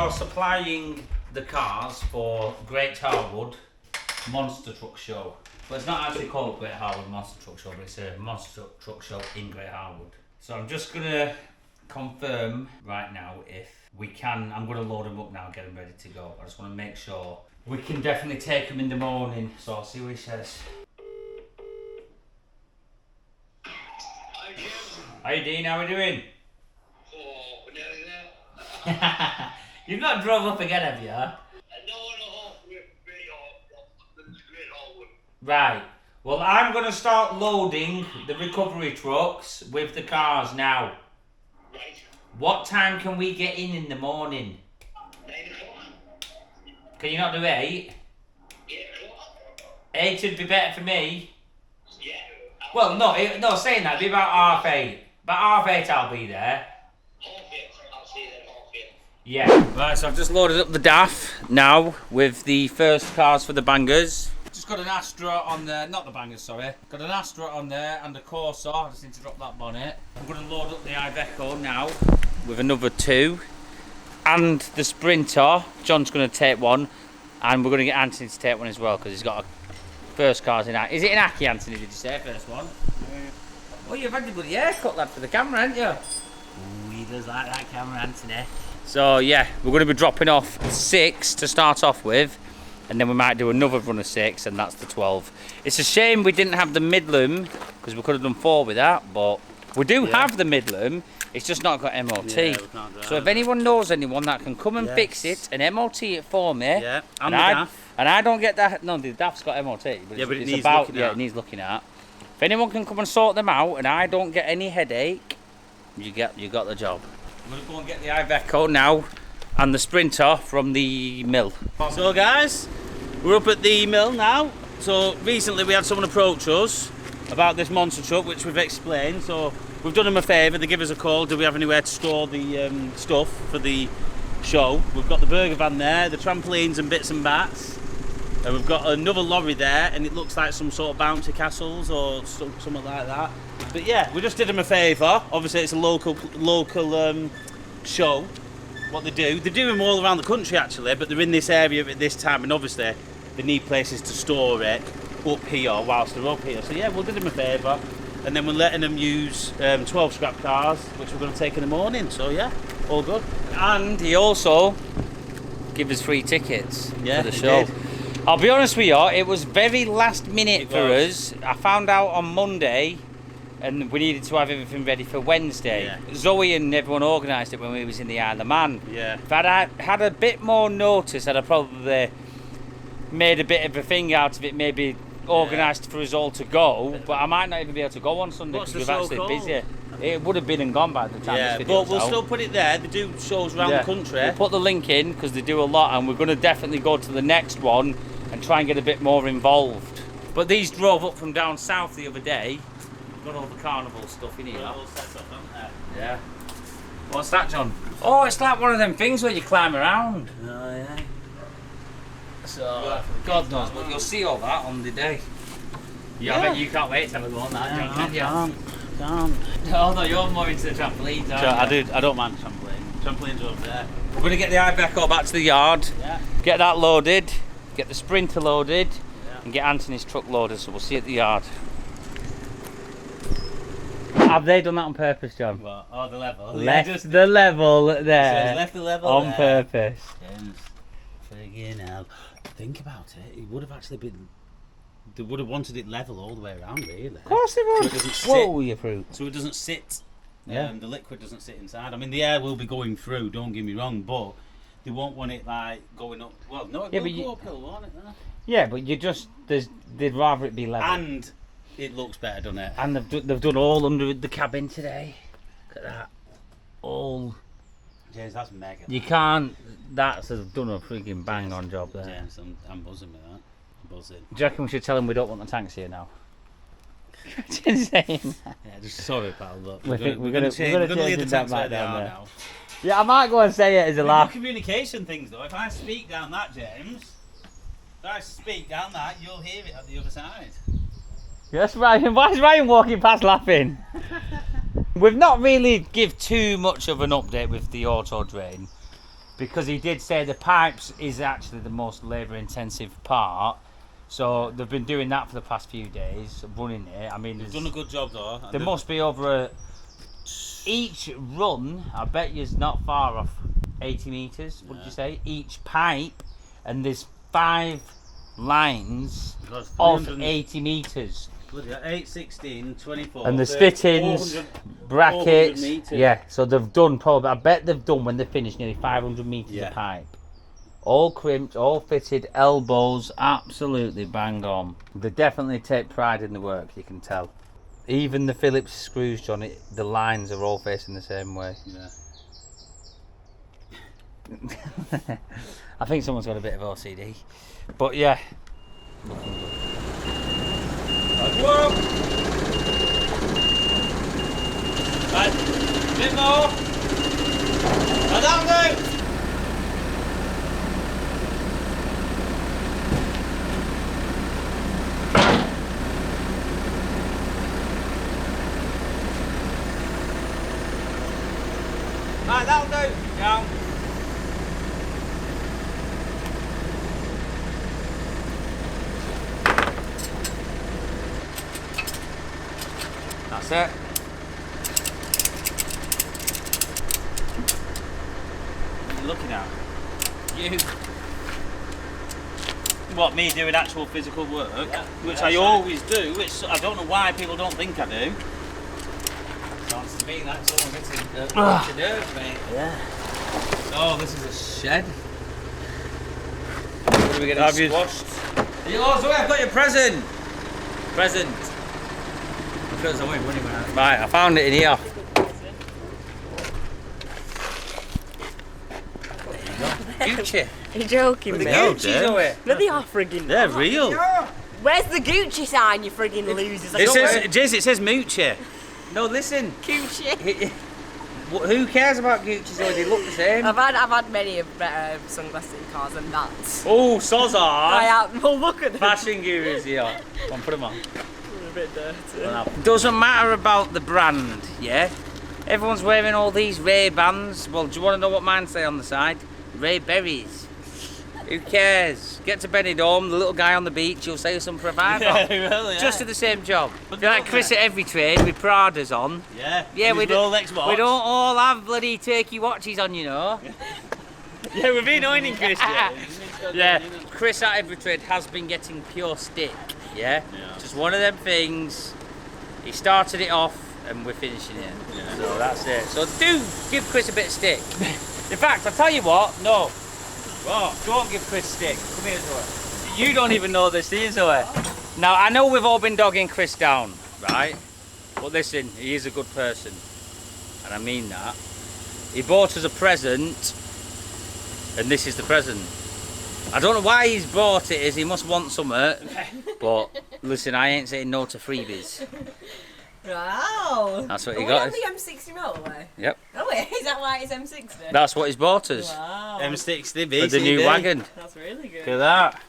you're supplying the cars for Great Harwood Monster Truck Show. Well, it's not actually called Great Harwood Monster Truck Show, but it's a Monster Truck Show in Great Harwood. So I'm just going to confirm right now if we can. I'm going to load them up now, get them ready to go. I just want to make sure we can definitely take them in the morning. So I'll see what he says. Hi Jim. Hi Dean, how are we doing? Oh, we're nearly there. You've not drove up again, have you? No, we're Great Harwood. Right. Well, I'm going to start loading the recovery trucks with the cars now. Right. What time can we get in the morning? 9 o'clock. Can you not do 8? 8 o'clock. 8 would be better for me. Yeah. Well, no, saying that, it'd be about half 8. About half 8 I'll be there. Half 8. I'll see you then, half 8. Yeah. Right, so I've just loaded up the DAF now with the first cars for the bangers. Just got an Astra on there, not the bangers, sorry. Got an Astra on there and a Corsa. I just need to drop that bonnet. I'm going to load up the Iveco now with another 2. And the Sprinter. John's going to take one. And we're going to get Anthony to take one as well because he's got a first car's in Aki. Is it in Aki, Anthony, did you say, first one? Oh, you've had your bloody haircut, lad, for the camera, haven't you? Ooh, he does like that camera, Anthony. So, yeah, we're going to be dropping off 6 to start off with. And then we might do another run of 6, and that's the 12. It's a shame we didn't have the Midland, because we could have done 4 with that, but we do have the Midland. It's just not got MOT. Yeah, we can't drive so if anyone knows anyone that can come and fix it and MOT it for me, and the DAF. And I don't get that. No, the DAF's got MOT, but it it's needs about looking at. it needs looking at. If anyone can come and sort them out, and I don't get any headache, you got the job. I'm gonna go and get the Iveco now, and the Sprinter from the mill. So guys, we're up at the mill now. So recently we had someone approach us about this monster truck, which we've explained. So we've done them a favour, they give us a call, do we have anywhere to store the stuff for the show. We've got the burger van there, the trampolines and bits and bats. And we've got another lorry there, and it looks like some sort of bouncy castles or something like that. But yeah, we just did them a favour. Obviously it's a local show. What they do them all around the country actually, but they're in this area at this time, and obviously they need places to store it up here whilst they're up here. So yeah, we'll do them a favour, and then we're letting them use 12 scrap cars, which we're going to take in the morning. So yeah, all good. And he also gave us free tickets for the show. Did. I'll be honest with you, it was very last minute for us. I found out on Monday, and we needed to have everything ready for Wednesday. Yeah. Zoe and everyone organised it when we was in the Isle of Man. Yeah. If I'd had a bit more notice, I'd have probably made a bit of a thing out of it, maybe organised for us all to go, but I might not even be able to go on Sunday because we're actually busy. It would have been and gone by the time this video but we'll still put it there. They do shows around the country. We'll put the link in because they do a lot, and we're going to definitely go to the next one and try and get a bit more involved. But these drove up from down south the other day. Got all the carnival stuff in here. All set up, haven't they? Yeah. What's that, John? Oh, it's like one of them things where you climb around. Oh yeah. So, God knows, but you'll see all that on the day. I bet you can't wait to have a go on that, John, can you? Can't. Oh no, you're more into the trampolines, aren't you? I don't mind trampoline. Trampolines are over there. We're going to get the Iveco back to the yard, Yeah. get that loaded, get the Sprinter loaded, and get Anthony's truck loaded, so we'll see you at the yard. Have they done that on purpose, John? What? Oh, the level. Left the level there. Left the level on there. purpose. Friggin' hell. Think about it. It would have actually been. They would have wanted it level all the way around, really. Of course they would. So it doesn't sit. Whoa, you fruit. So it doesn't sit. Yeah. The liquid doesn't sit inside. I mean, the air will be going through. Don't get me wrong, but they won't want it like going up. Well, no, it will go uphill, won't it? Yeah, but they'd rather it be level. And it looks better, doesn't it? And they've done all under the cabin today. Look at that. All. James, that's mega. You can't. That's done a freaking bang on job there. James, I'm buzzing with that. I'm buzzing. Do you reckon we should tell them we don't want the tanks here now? Just saying. Yeah, just sorry, pal. Look, We're gonna leave the change tanks that where they down are there. now. Yeah, I might go and say it as a laugh. Communication things though. If I speak down that, James, if I speak down that, you'll hear it at the other side. Yes, Ryan. Why is Ryan walking past laughing? We've not really give too much of an update with the AutoDrain. because he did say the pipes is actually the most labour-intensive part. So they've been doing that for the past few days, running it. I mean, They've done a good job though. There must be over each run. I bet you's not far off 80 metres. Would you say each pipe? And there's 5 lines of 80 metres. Bloody hell, 8, 16, 24. And the spit-ins, brackets. Yeah, so they've done probably. I bet they've done when they finished nearly 500 metres of pipe. All crimped, all fitted, elbows, absolutely bang on. They definitely take pride in the work, you can tell. Even the Phillips screws, John, the lines are all facing the same way. Yeah. I think someone's got a bit of OCD. But yeah. Right, bit more. Now that'll do. Right, that'll do. Down. That's it. What are you looking at? You. What, me doing actual physical work? Yeah. Which I always do, which I don't know why people don't think I do. Sounds to me like someone gets a nerve, mate. Yeah. Oh, this is a shed. What are we getting squashed? Oh, Zoe, I've got your present. Present. I'm sure Zoe won it when Right, I found it in here. Gucci. Are you joking, The mate? Gucci, Zoe. No, they are friggin' They're real. Where's the Gucci sign, you friggin' losers? I It don't says, wear Jizz, it says Moochie. No, listen. Gucci. Who cares about Gucci, Zoe? They look the same. I've had many of better sunglasses in cars than that. Oh, soz I off. am. Well, look at them. Fashion gurus here. Come on, put them on. They're a bit dirty. Doesn't matter about the brand, yeah? Everyone's wearing all these Ray-Bans. Well, do you want to know what mine say on the side? Ray Berries. Who cares? Get to Benidorm, the little guy on the beach, he'll sell you some for $5. Yeah. Just do the same job. You're like Chris at Every Trade with Pradas on. Yeah. Yeah, we don't watch. all have bloody turkey watches on, you know. Yeah, we've been owning Chris. Yeah, Chris at Every Trade has been getting pure stick, yeah? Just one of them things. He started it off and we're finishing it. Yeah. So that's it. So do give Chris a bit of stick. In fact, I'll tell you what, no. Oh, don't give Chris stick. Come here, Zoe. You don't even know this, do you, Zoe? Now, I know we've all been dogging Chris down, right? But listen, he is a good person. And I mean that. He bought us a present, and this is the present. I don't know why he's bought it, he must want something. But listen, I ain't saying no to freebies. Wow. That's what he got. the M60 motorway? Yep. Oh wait, is that why it's M60? That's what he's bought us. Wow. M60 For the new wagon. That's really good. Look at that.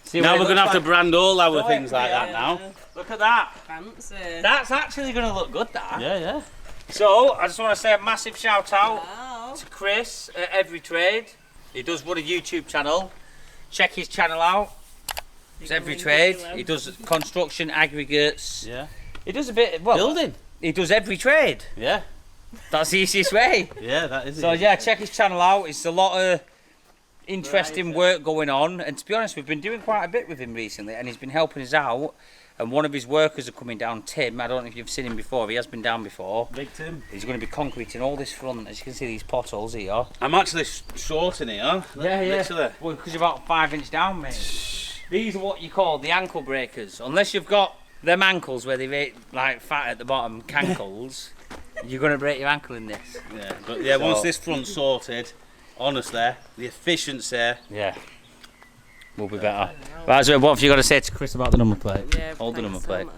See Now what we're it going to looks have to brand all our things like that Yeah. now. Look at that. Fancy. That's actually going to look good, that. Yeah, yeah. So, I just want to say a massive shout out Wow. to Chris at Every Trade. He does run a YouTube channel. Check his channel out. It's Every Trade. He does construction, aggregates. Yeah. He does a bit, well, Building. he does every trade. Yeah. That's the easiest way. Yeah, that is So it. yeah, check his channel out. It's a lot of interesting work going on. And to be honest, we've been doing quite a bit with him recently, and he's been helping us out. And one of his workers are coming down, Tim. I don't know if you've seen him before. He has been down before. Big Tim. He's going to be concreting all this front. As you can see, these potholes here. I'm actually short in here. Literally. Well, because you're about 5 inch down, mate. These are what you call the ankle breakers. Unless you've got them ankles where they rate like fat at the bottom, cankles, you're going to break your ankle in this. Yeah, but yeah, once this front's sorted, honestly, the efficiency. Yeah. Will be better. Right, so what have you got to say to Chris about the number plate? Yeah, Hold the thanks number so plate. much.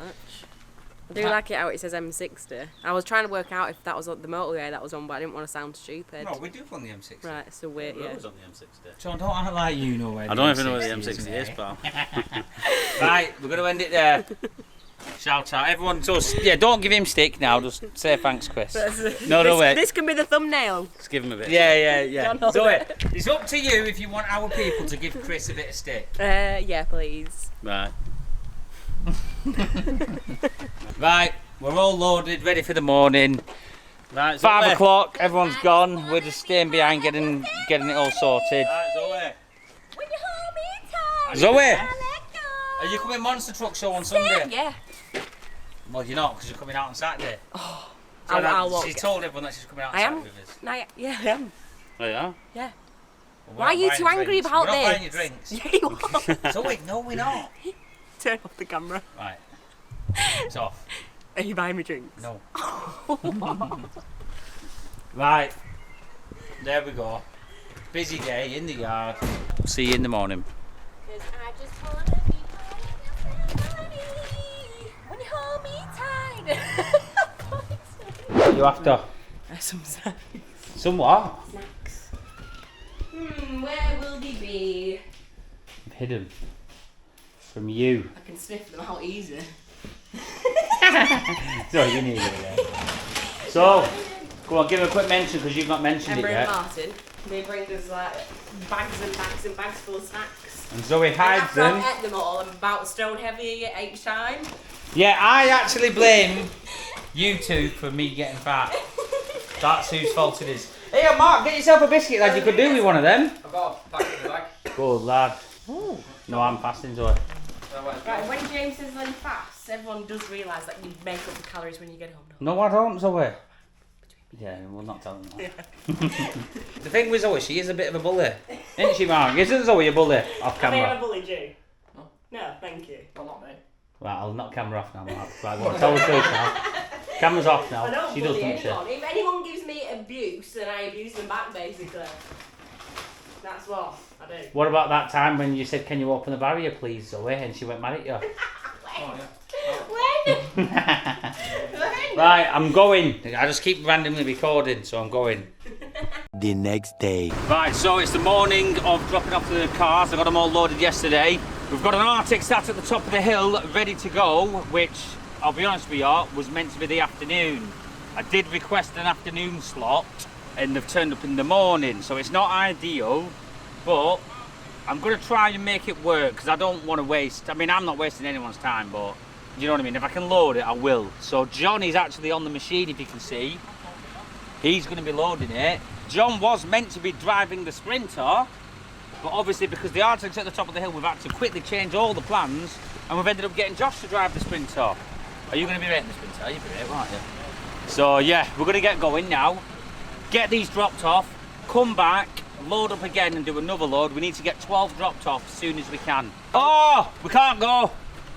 I do like it how it says M60. I was trying to work out if that was the motorway that was on, but I didn't want to sound stupid. No, we do on the M60. Right, so wait, yeah. on the M60. John, don't act like you know where I don't even know where the M60 is, mate. pal. Right, we're going to end it there. Shout out. Everyone just, yeah, don't give him stick now. Just say thanks, Chris. No, wait. This can be the thumbnail. Just give him a bit. Yeah. Don't Zoe, hold it. it's up to you if you want our people to give Chris a bit of stick. Yeah, please. Right. Right, we're all loaded, ready for the morning. Right, 5 o'clock, everyone's gone. We're just staying behind, getting it all sorted. Right, Zoe. When you hold me tight, Zoe, I let go. are you coming Monster Truck Show on Sunday? Yeah. Well, you're not, because you're coming out on Saturday. I'll walk. She's told everyone that she's coming out on I Saturday am. with us. No, yeah, I am. Oh, yeah? Yeah. Well, Why are you we're not too buying angry drinks. about We're not this? buying your drinks. Yeah, you are. Zoe, no, we're not. Turn off the camera. Right, it's off. Are you buying me drinks? No. Right, there we go. Busy day in the yard. See you in the morning. Cause I just wanna be part of your family. When you hold me tight. What are you after? Some snacks. Some what? Snacks. Where will they be? Hidden. From you. I can sniff them out easy. So you need it again. So, go on, give a quick mention because you've not mentioned Emma it and yet. Martin, they bring us like bags and bags and bags full of snacks. And Zoe And hides after I've them. ate them all, I'm about stone heavy each time. Yeah, I actually blame you two for me getting fat. That's whose fault it is. Hey, Mark, get yourself a biscuit lad. You could do with one of them. I've got a packet in the bag. Good lad. No, I'm fasting, Zoe. Right, when James says then fast, everyone does realise that you make up the calories when you get home. No, I don't, Zoe. Yeah, we'll not tell them that. The thing with Zoe, she is a bit of a bully. Isn't she, Mark? Isn't Zoe a bully off camera? bullied you? No, thank you. Well, not me. Right, I'll knock camera off now, Mark. Right, go on, tell the truth now. Camera's off I now. don't She does, bully doesn't she? anyone. If anyone gives me abuse, then I abuse them back, basically. That's what I do. What about that time when you said, can you open the barrier please, Zoe? And she went mad at you. When? Right, I'm going. I just keep randomly recording, so I'm going. The next day. Right, so it's the morning of dropping off the cars. I got them all loaded yesterday. We've got an Arctic sat at the top of the hill, ready to go, which, I'll be honest with you, was meant to be the afternoon. I did request an afternoon slot, and they've turned up in the morning, so it's not ideal, but I'm going to try and make it work, because I don't want to waste, I mean, I'm not wasting anyone's time, but, you know what I mean? If I can load it, I will. So Johnny's actually on the machine, if you can see. He's going to be loading it. John was meant to be driving the Sprinter, but obviously because the Arctic's at the top of the hill, we've had to quickly change all the plans, and we've ended up getting Josh to drive the Sprinter. Are you going to be rating the Sprinter? You'll be rating, aren't you? So yeah, we're going to get going now, get these dropped off, come back, load up again and do another load. We need to get 12 dropped off as soon as we can. Oh, we can't go.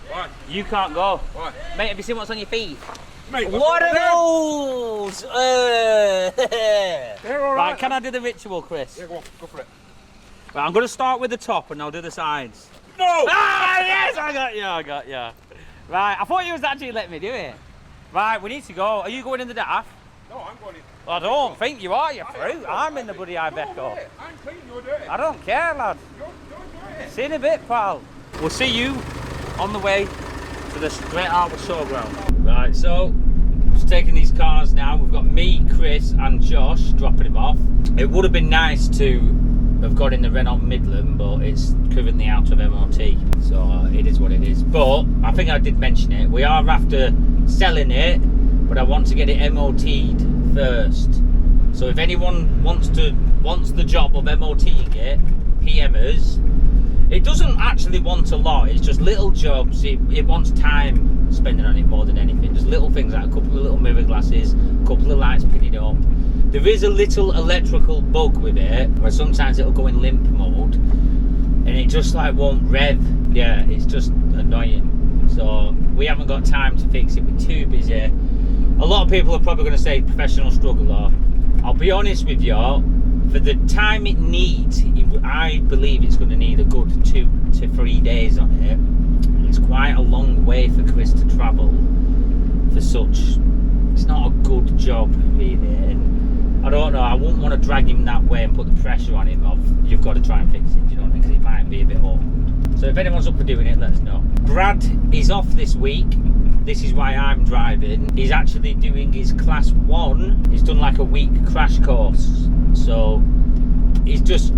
Why? You can't go. Why? Mate, have you seen what's on your feet? Mate, What are those? They're all Right, can I do the ritual, Chris? Yeah, go on, go for it. Right, I'm going to start with the top and I'll do the sides. No! Ah, yes, I got you. Right, I thought you was actually letting me do it. Right, we need to go. Are you going in the daft? No, I'm going in. I don't think you are, you fruit. I'm in the bloody Ibeco. I'm clean, you're dirty. I don't care, lad. You're dirty. See you in a bit, pal. We'll see you on the way to the Great Harbour Showground. Right, so just taking these cars now. We've got me, Chris, and Josh dropping them off. It would have been nice to have got in the Renault Midland, but it's currently out of MOT, so it is what it is. But I think I did mention it. We are after selling it, but I want to get it MOT'd first. So if anyone wants the job of MOTing it, PM us. It doesn't actually want a lot, it's just little jobs. It wants time spending on it more than anything. Just little things like a couple of little mirror glasses, a couple of lights pinning up. There is a little electrical bug with it, where sometimes it'll go in limp mode and it just like won't rev. Yeah, it's just annoying. So we haven't got time to fix it, we're too busy. A lot of people are probably going to say professional struggler. I'll be honest with you, for the time it needs, I believe it's going to need a good 2 to 3 days on it. It's quite a long way for Chris to travel for such. It's not a good job really, and I don't know, I wouldn't want to drag him that way and put the pressure on him of you've got to try and fix it, you know what I mean, because it might be a bit awkward. So if anyone's up for doing it, let us know. Brad is off this week. this is why I'm driving. He's actually doing his class 1. He's done like a week crash course. So he's just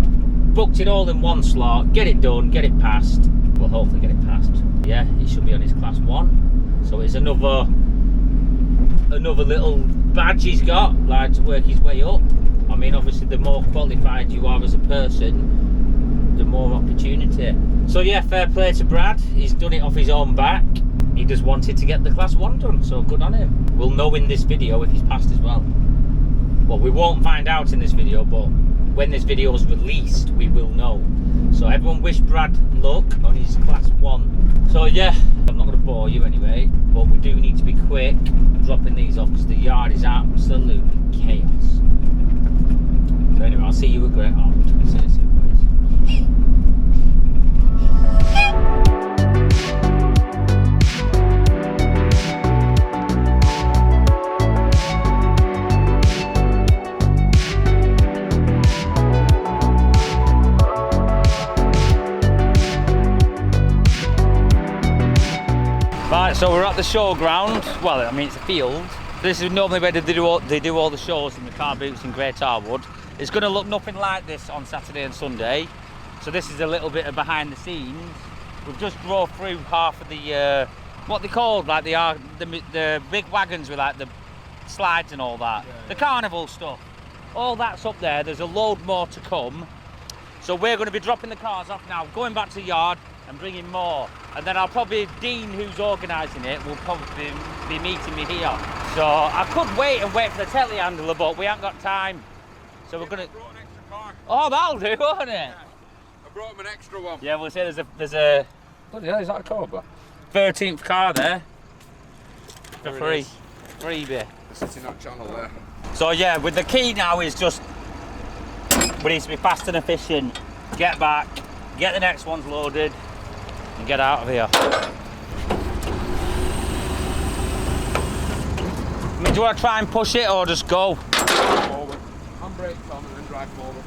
booked it all in one slot, get it done, get it passed. Well, hopefully get it passed. Yeah, he should be on his class 1. So it's another little badge he's got, like, to work his way up. I mean, obviously the more qualified you are as a person, the more opportunity. So yeah, fair play to Brad. He's done it off his own back. He just wanted to get the class 1 done, so good on him. We'll know in this video if he's passed as well. Well, we won't find out in this video, but when this video is released, we will know. So everyone wish Brad luck on his class 1. So yeah, I'm not going to bore you anyway, but we do need to be quick dropping these off because the yard is absolutely chaos. So anyway, I'll see you at Great Harwood. See you soon, boys. Right, so we're at the showground. Well, I mean, it's a field. This is normally where they do all the shows in the car boots in Great Harwood. It's going to look nothing like this on Saturday and Sunday. So this is a little bit of behind the scenes. We've just drove through half of the what they called, like the big wagons with like the slides and all that. Yeah, the carnival stuff. All that's up there. There's a load more to come. So we're going to be dropping the cars off now, going back to the yard and bringing more. And then Dean, who's organising it, will probably be meeting me here. So I could wait for the telehandler, but we haven't got time. So we're going to... I brought an extra car. Oh, that'll do, won't it? Yeah. I brought him an extra one. Yeah, we'll say there's a... Bloody hell, is that a Cobra? 13th car there. For free. Freebie. It's sitting that channel there. So yeah, with the key now is just... We need to be fast and efficient. Get back, get the next ones loaded, and get out of here. I mean, do you want to try and push it or just go? Forward. Handbrake on and then drive forward.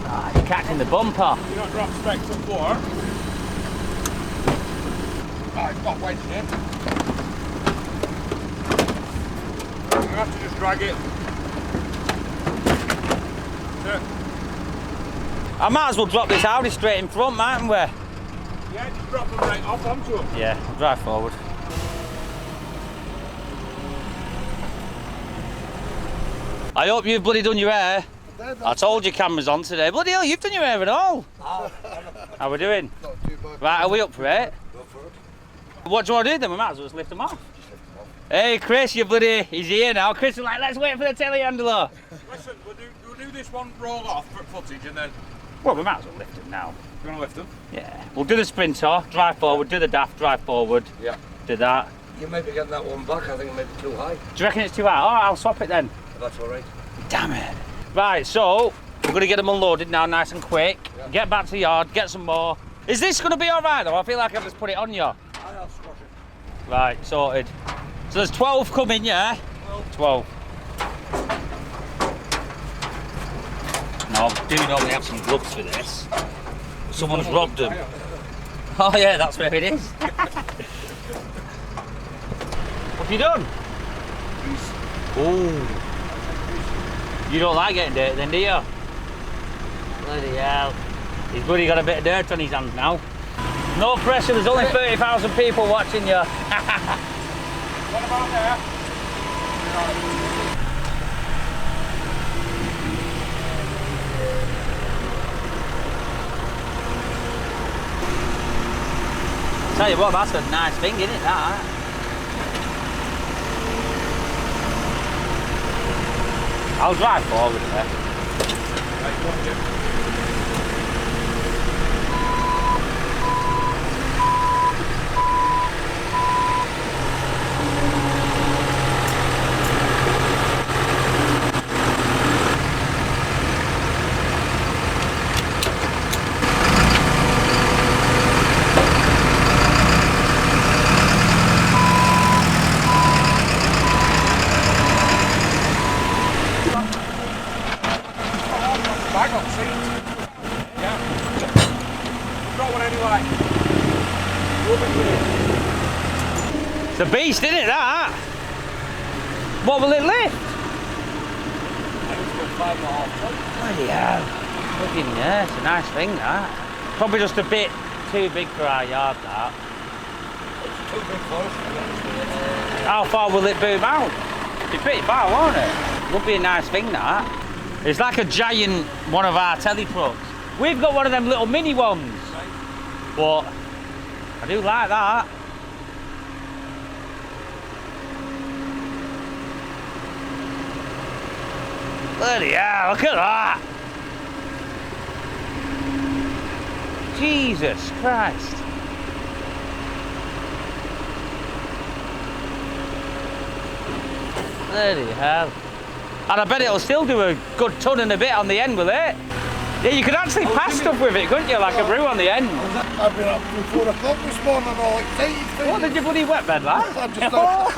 Ah, you're catching the bumper. You don't drop straight to the floor. Ah, it's got wedged in. You have to just drag it. I might as well drop this Audi straight in front, mightn't we? Yeah, just drop them right off onto them. Yeah, I'll drive forward. I hope you've bloody done your hair. I told you camera's on today. Bloody hell, you've done your hair and all. How we doing? Not too bad. Right, are we up for it? Go for it. What do you want to do then? We might as well just lift them off. Hey Chris, you bloody, he's here now. Chris is like, let's wait for the telehandler. Listen, we'll do this one roll off for footage and then... Well, we might as well lift them now. You want to lift them? Yeah. We'll do the sprinter, drive forward, do the daft, drive forward. Yeah. Do that. You may be getting that one back. I think it may be too high. Do you reckon it's too high? Alright, I'll swap it then. If that's all right. Damn it. Right, so we're going to get them unloaded now nice and quick. Yeah. Get back to the yard, get some more. Is this going to be alright though? I feel like I've just put it on you. I'll squash it. Right, sorted. So there's 12 coming, yeah? 12. No, I do normally have some gloves for this. Someone's robbed them. Oh yeah, that's where it is. What have you done? Ooh. You don't like getting dirty then, do you? Bloody hell. He's bloody got a bit of dirt on his hands now. No pressure, there's only 30,000 people watching you. What about there? Tell you what, that's a nice thing, isn't it, that? I'll drive forward there. Bag on, see? It's a beast, isn't it, that? What will it lift? Bloody hell. Fucking yeah, it's a nice thing, that. Probably just a bit too big for our yard, that. It's too big for us. How far will it boom out? Be pretty far, won't it? Would be a nice thing, that. It's like a giant one of our telly trucks. We've got one of them little mini ones, but I do like that. Bloody hell, look at that! Jesus Christ. Bloody hell. And I bet it'll still do a good ton and a bit on the end, will it? Yeah, you could actually pass stuff with it, couldn't you? Like a brew on the end. I've been up till 4 o'clock this morning, all excited. What did you bloody wet bed, lad? I'm just out.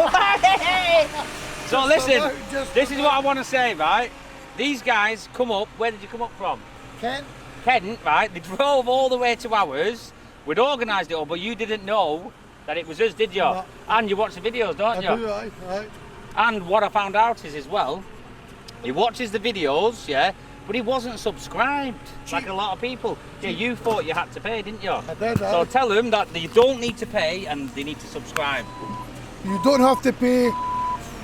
So listen, this is what I want to say, right? These guys come up, where did you come up from? Ken? Kent, right? They drove all the way to ours. We'd organised it all, but you didn't know that it was us, did you? No. And you watch the videos, don't you? I do, aye. And what I found out is as well, he watches the videos, yeah, but he wasn't subscribed, like a lot of people. Yeah, you thought you had to pay, didn't you? I did, aye. So tell them that you don't need to pay and they need to subscribe. You don't have to pay,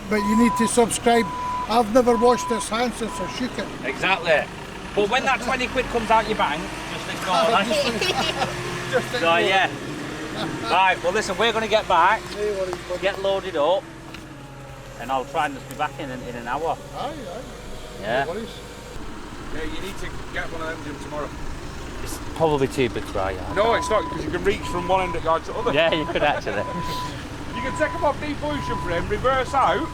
but you need to subscribe. I've never washed this hand since I shook it. Exactly. But when that 20 quid comes out your bank, just ignore that. So yeah. Right, well listen, we're going to get back, get loaded up, and I'll try and just be back in an hour. Aye. Yeah. No worries. Yeah, you need to get one of them, Jim, tomorrow. It's probably too big for our yard. No, it's not, because you can reach from one end of the yard to the other. Yeah, you could actually. You can take them off depollution for him, reverse out,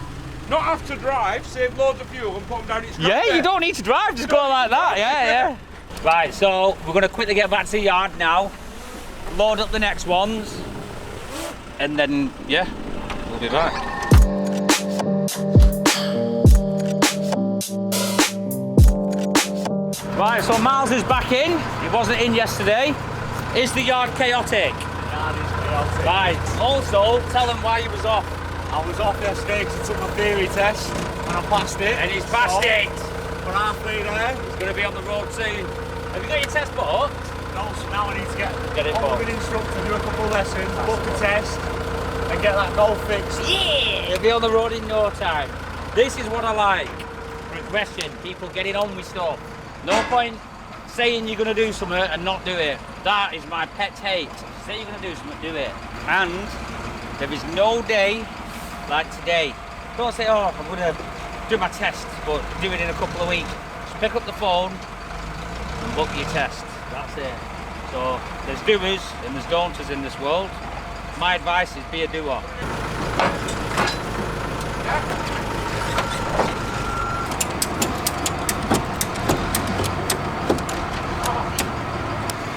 not have to drive, save loads of fuel and put them down its Yeah, you don't need to drive, just go like that, yeah. Right, so we're going to quickly get back to the yard now, load up the next ones, and then, yeah, we'll be back. Right, so Miles is back in. He wasn't in yesterday. Is the yard chaotic? Yard is chaotic. Right, also, tell them why you was off. I was off yesterday because I took my theory test and I passed it. And he's passed it. We're halfway there. He's going to be on the road soon. Have you got your test booked? No, so now I need to get Get it on booked. with an instructor, do a couple of lessons, book a test, and get that goal fixed. Yeah! He'll be on the road in no time. This is what I like. Progression, people getting on with stuff. No point saying you're going to do something and not do it. That is my pet hate. Say you're going to do something, do it. And there is no day like today. Don't say, oh, I'm going to do my test, but do it in a couple of weeks. Just pick up the phone and book your test. That's it. So there's doers and there's don'ters in this world. My advice is be a doer.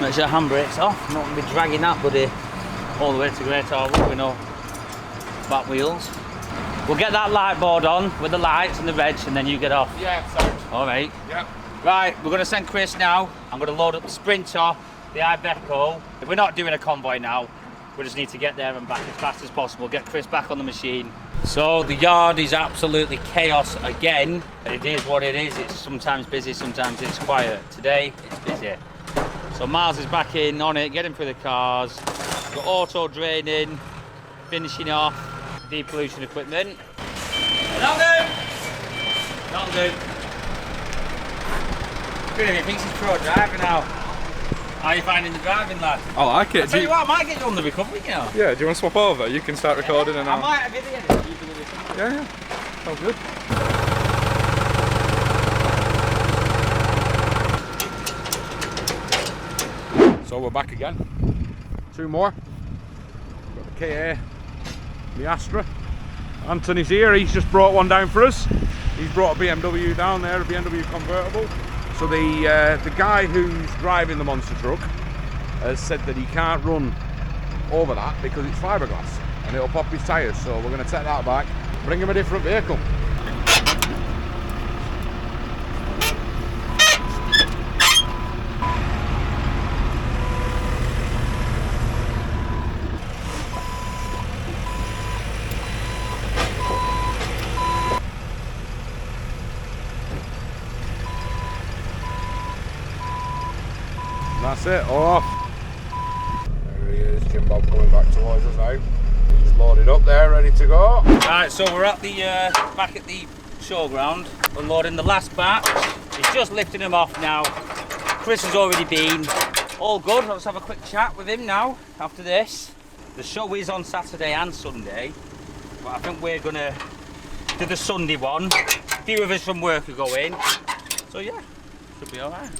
Make sure handbrake's off, not going to be dragging that bloody all the way to Great Orwell with no back wheels. We'll get that light board on with the lights and the reg and then you get off. Yeah, sound. Alright. Yeah. Right, we're going to send Chris now. I'm going to load up the Sprinter, the Iveco. If we're not doing a convoy now, we just need to get there and back as fast as possible, get Chris back on the machine. So the yard is absolutely chaos again. It is what it is. It's sometimes busy, sometimes it's quiet. Today, it's busy. So Miles is back in on it, getting through the cars. We've got AutoDrain in, finishing off depollution equipment. That'll do! That'll do. Good if he thinks he's pro driver now. How are you finding the driving, lad? I like it. I'll tell you what, I might get you on the recovery, you know. Yeah, do you want to swap over? You can start recording and I might have video it. You can do this. Yeah. Sounds good. So we're back again. 2 more. Got the KA, the Astra. Anthony's here, he's just brought one down for us. He's brought a BMW down there, a BMW convertible. So the guy who's driving the monster truck has said that he can't run over that because it's fiberglass and it'll pop his tyres. So we're going to take that back, bring him a different vehicle. That's it, off. There he is, Jim Bob coming back towards us now. He's loaded up there, ready to go. Right, so we're at the back at the showground. We're loading the last batch. He's just lifting them off now. Chris has already been. All good. Let's have a quick chat with him now after this. The show is on Saturday and Sunday, but I think we're gonna do the Sunday one. A few of us from work are going, so yeah, should be all right.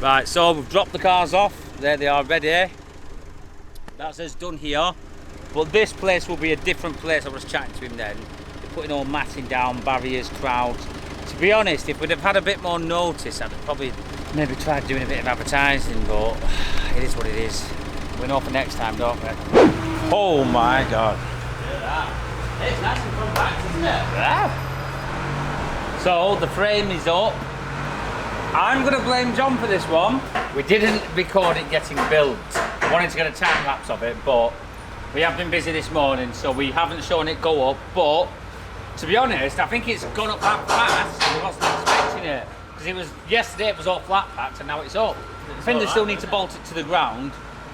Right, so we've dropped the cars off. There they are, ready. That's us done here. But this place will be a different place. I was chatting to him then. They're putting all matting down, barriers, crowds. To be honest, if we'd have had a bit more notice, I'd have probably maybe tried doing a bit of advertising, but it is what it is. We know for next time, don't we? Oh my God. Look at that. It's nice and compact, isn't it? Yeah. So the frame is up. I'm going to blame John for this one. We didn't record it getting built. I wanted to get a time lapse of it, but we have been busy this morning, so we haven't shown it go up. But to be honest, I think it's gone up that fast. I wasn't expecting it, because yesterday it was all flat packed and now it's up. I think they still need to bolt it to the ground.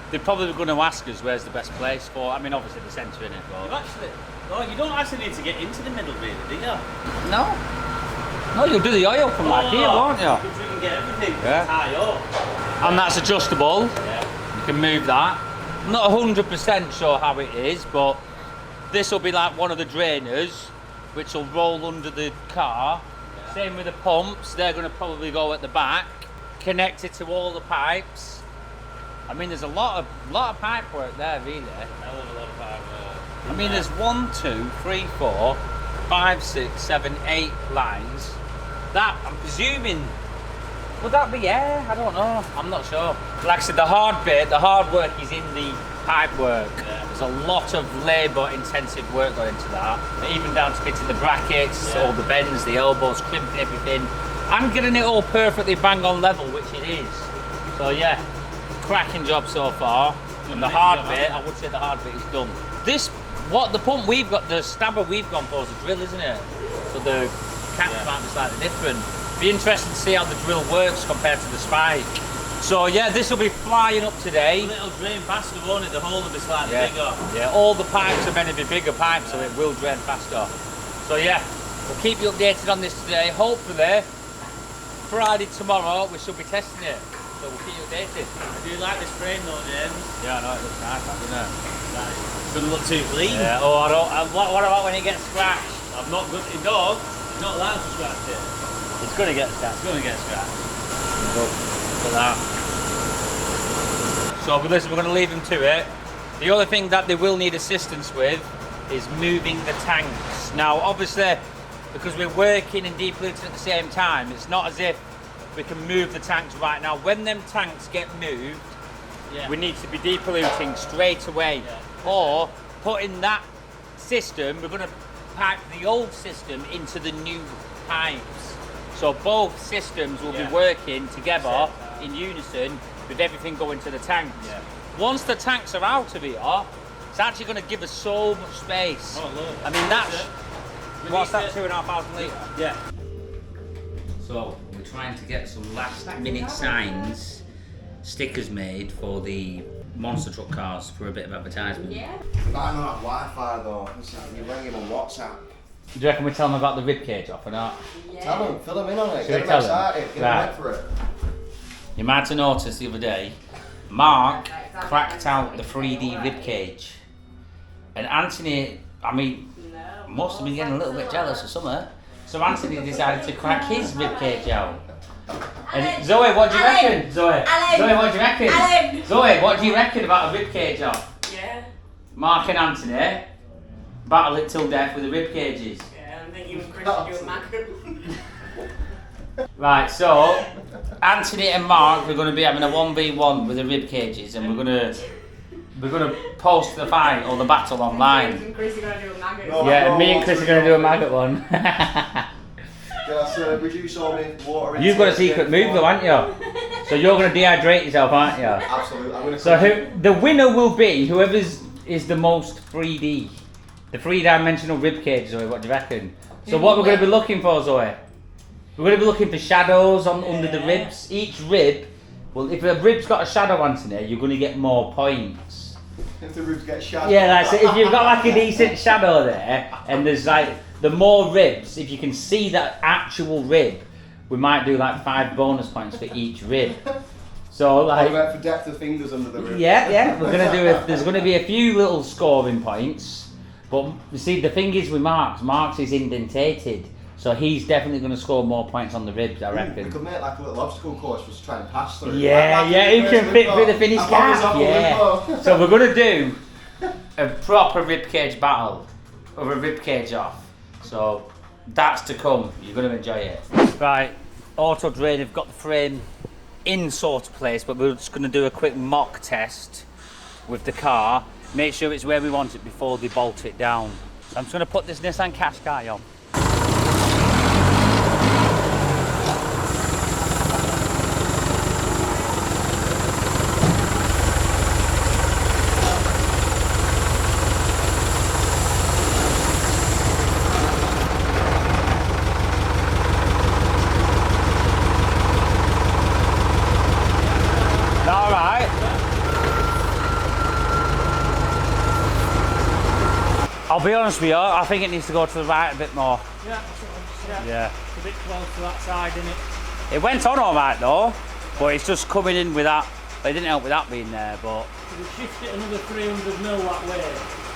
They're probably going to ask us where's the best place for. I mean, obviously the centre in it. But You don't actually need to get into the middle, really, do you? no. No, you'll do the oil from like here, won't you? Because we can get everything high up. And that's adjustable. Yeah. You can move that. I'm not 100% sure how it is, but this will be like one of the drainers, which will roll under the car. Yeah. Same with the pumps. They're going to probably go at the back, connected to all the pipes. I mean, there's a lot of pipe work there, really. Hell of a lot of pipe work. I mean, there's 1, 2, 3, 4, 5, 6, 7, 8 lines. That, I'm presuming, would that be air? I don't know. I'm not sure. Like I said, the hard work is in the pipe work. Yeah. There's a lot of labour-intensive work going into that. Even down to fitting the brackets, all the bends, the elbows, crimping everything. I'm getting it all perfectly bang on level, which it is. So yeah, cracking job so far. And the hard bit, I would say the hard bit is done. The pump we've got, the stabber we've gone for is a drill, isn't it? So the cap might be slightly different. Be interesting to see how the drill works compared to the spike. So yeah, this will be flying up today. It'll drain faster, won't it? The hole will be slightly bigger. Yeah, all the pipes are meant to be bigger pipes, so it will drain faster. So yeah, we'll keep you updated on this today. Hopefully, Friday tomorrow, we should be testing it. So we'll keep you updated. Do you like this frame though, James? Yeah, I know, it looks nice, doesn't it? It doesn't look too clean. Yeah, what about when it gets scratched? I'm not good in dog. He's not allowed to scratch it. It's going to get scratched. It's going to get scratched. Look at that. So listen, we're going to leave them to it. The other thing that they will need assistance with is moving the tanks. Now, obviously, because we're working and depolluting at the same time, it's not as if we can move the tanks right now. When them tanks get moved, we need to be depolluting straight away. Yeah. Or putting that system, we're going to pipe the old system into the new pipes. So both systems will be working together in unison with everything going to the tanks. Yeah. Once the tanks are out of here, it's actually going to give us so much space. Oh, look. I mean, that's, what's that, 2,500 litres? Yeah. So we're trying to get some last minute signs, stickers made for the monster truck cars for a bit of advertisement. Yeah. I'm not on Wi-Fi though. You ring him on WhatsApp. Do you reckon we tell them about the rib cage off or not? Yeah. Tell them, fill them in on it. Should we Get tell them them? excited. Get Right. them ready for it. You might have noticed the other day, Mark cracked out the 3D rib cage. And Anthony, I mean, must have been getting a little bit jealous or something. So Anthony decided to crack his rib cage out. And Zoe, what do you reckon? Zoe, Zoe, what do you reckon? Zoe, what do you reckon about a rib cage off? Yeah. Mark and Anthony battle it till death with the rib cages. Yeah, I think you and Chris should do a macro. Right, so Anthony and Mark are going to be having a 1v1 with the rib cages, and we're going to post the fight or the battle online. And Chris are going to do a maggot. Yeah, and me and Chris are going to do a maggot one. Can I reduce all my water? You've got a secret move though, haven't you? So you're going to dehydrate yourself, aren't you? Absolutely. I'm gonna. So the winner will be whoever is the most 3D, the three-dimensional rib cage, Zoe. What do you reckon? So what we're going to be looking for, Zoe? We're going to be looking for shadows under the ribs. Each rib, well, if a rib's got a shadow, Anthony, you're going to get more points. If the ribs get shadow. Yeah, that's it. If you've got like a decent shadow there, and there's like the more ribs, if you can see that actual rib, we might do like 5 bonus points for each rib. So like, I went for depth of fingers under the rib. yeah, we're gonna do it. There's gonna be a few little scoring points, but you see the thing is with Mark's is indentated, so he's definitely gonna score more points on the ribs, I reckon. We could make like a little obstacle course for us to try and pass through. Yeah, he can fit through the finish gap. Yeah. So we're gonna do a proper ribcage battle, or a ribcage off. So that's to come. You're gonna enjoy it. Right, AutoDrain have got the frame in sort of place, but we're just going to do a quick mock test with the car, make sure it's where we want it before they bolt it down. So I'm just going to put this Nissan Qashqai on. I'll be honest with you, I think it needs to go to the right a bit more. Yeah, Yeah. it's a bit close to that side, isn't it? It went on alright though, but it's just coming in with that. It didn't help with that being there, but... So we shift it another 300 mil that way,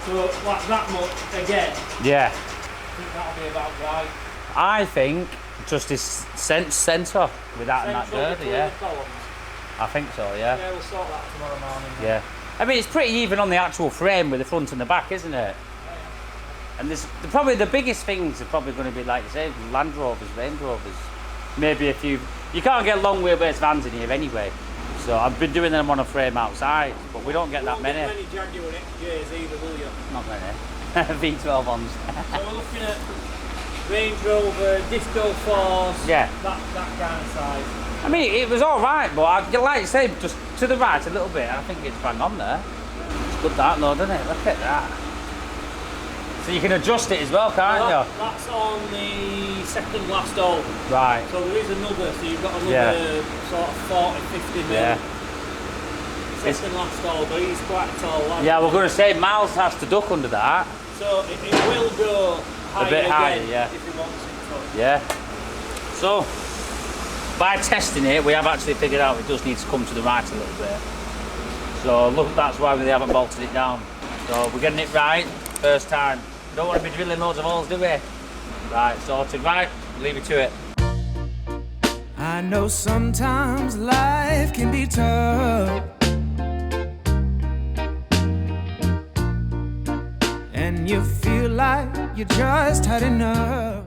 so like that much again. Yeah. I think that'll be about right. I think just this centre with that and that girder, yeah. I think so, yeah. Yeah, we'll sort that tomorrow morning. Yeah. I mean, it's pretty even on the actual frame with the front and the back, isn't it? And there's probably the biggest things are probably going to be, like you say, Land Rovers, Range Rovers. Maybe a few. You can't get long wheelbase vans in here anyway. So I've been doing them on a frame outside, but we don't get that many. Not many Jaguar XJs either, will you? Not many. V12 ones. So we're looking at Range Rover, Disco Force, Yeah. that kind of size. I mean, it was all right, but like you say, just to the right a little bit. I think it's bang on there. It's good that though, doesn't it? Look at that. So you can adjust it as well, can't you? That's on the second last hole. Right. So there is another, so you've got another sort of 40, 50 mil. Yeah. Second last hole, but he's quite a tall lad. Yeah, we're going to say Miles has to duck under that. So it will go higher A bit higher, again yeah. if he wants it to. Yeah. So, by testing it, we have actually figured out it does need to come to the right a little bit. So look, that's why we haven't bolted it down. So we're getting it right, first time. We don't want to be drilling loads of holes, do we? Right, sorted. Right, leave it to it. I know sometimes life can be tough, and you feel like you just had enough.